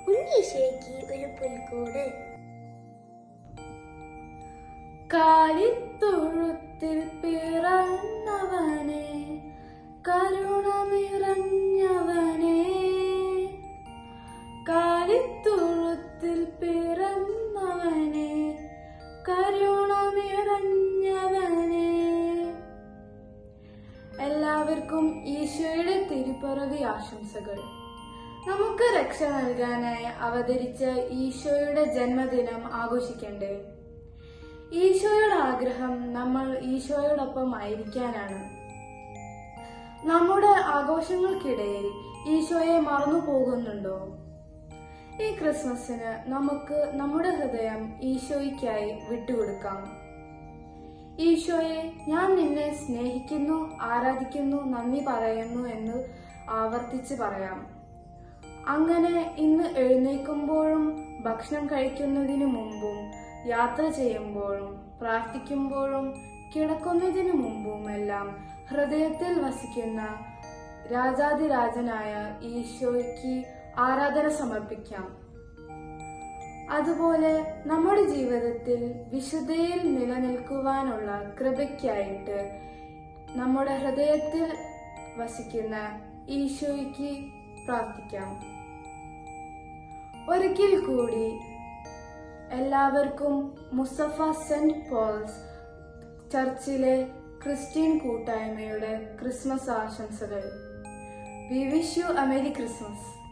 ഉണ്ണീശോയ്ക്ക് ഒരു പുൽക്കൂട്. കാലിത്തൊഴുത്തിൽ പിറന്നവനെ, കരുണ നിറഞ്ഞവനെ, കാലിത്തൊഴുത്തിൽ പിറന്നവനെ, കരുണ നിറഞ്ഞവനെ. എല്ലാവർക്കും ഈശോയുടെ തിരുപ്പിറവി ആശംസകൾ. നമുക്ക് രക്ഷ നൽകാനായി അവതരിച്ച ഈശോയുടെ ജന്മദിനം ആഘോഷിക്കണ്ടേ? ഈശോയുടെ ആഗ്രഹം നമ്മൾ ഈശോയോടൊപ്പം ആയിരിക്കാനാണ്. നമ്മുടെ ആഘോഷങ്ങൾക്കിടയിൽ ഈശോയെ മറന്നു പോകുന്നുണ്ടോ? ഈ ക്രിസ്മസിന് നമുക്ക് നമ്മുടെ ഹൃദയം ഈശോയ്ക്കായി വിട്ടുകൊടുക്കാം. ഈശോയെ, ഞാൻ നിന്നെ സ്നേഹിക്കുന്നു, ആരാധിക്കുന്നു, നന്ദി പറയുന്നു എന്ന് ആവർത്തിച്ച് പറയാം. അങ്ങനെ ഇന്ന് എഴുന്നേൽക്കുമ്പോഴും ഭക്ഷണം കഴിക്കുന്നതിനു മുമ്പും യാത്ര ചെയ്യുമ്പോഴും പ്രാർത്ഥിക്കുമ്പോഴും കിടക്കുന്നതിനു മുമ്പുമെല്ലാം ഹൃദയത്തിൽ വസിക്കുന്ന രാജാതിരാജനായ ഈശോയ്ക്ക് ആരാധന സമർപ്പിക്കാം. അതുപോലെ നമ്മുടെ ജീവിതത്തിൽ വിശുദ്ധയിൽ നിലനിൽക്കുവാനുള്ള കൃപയ്ക്കായിട്ട് നമ്മുടെ ഹൃദയത്തിൽ വസിക്കുന്ന ഈശോയ്ക്ക് പ്രാർത്ഥിക്കാം. ഒരിക്കൽ കൂടി എല്ലാവർക്കും മുസഫ സെന്റ് പോൾസ് ചർച്ചിലെ ക്രിസ്ത്യൻ കൂട്ടായ്മയുടെ ക്രിസ്മസ് ആശംസകൾ. We wish you A merry Christmas.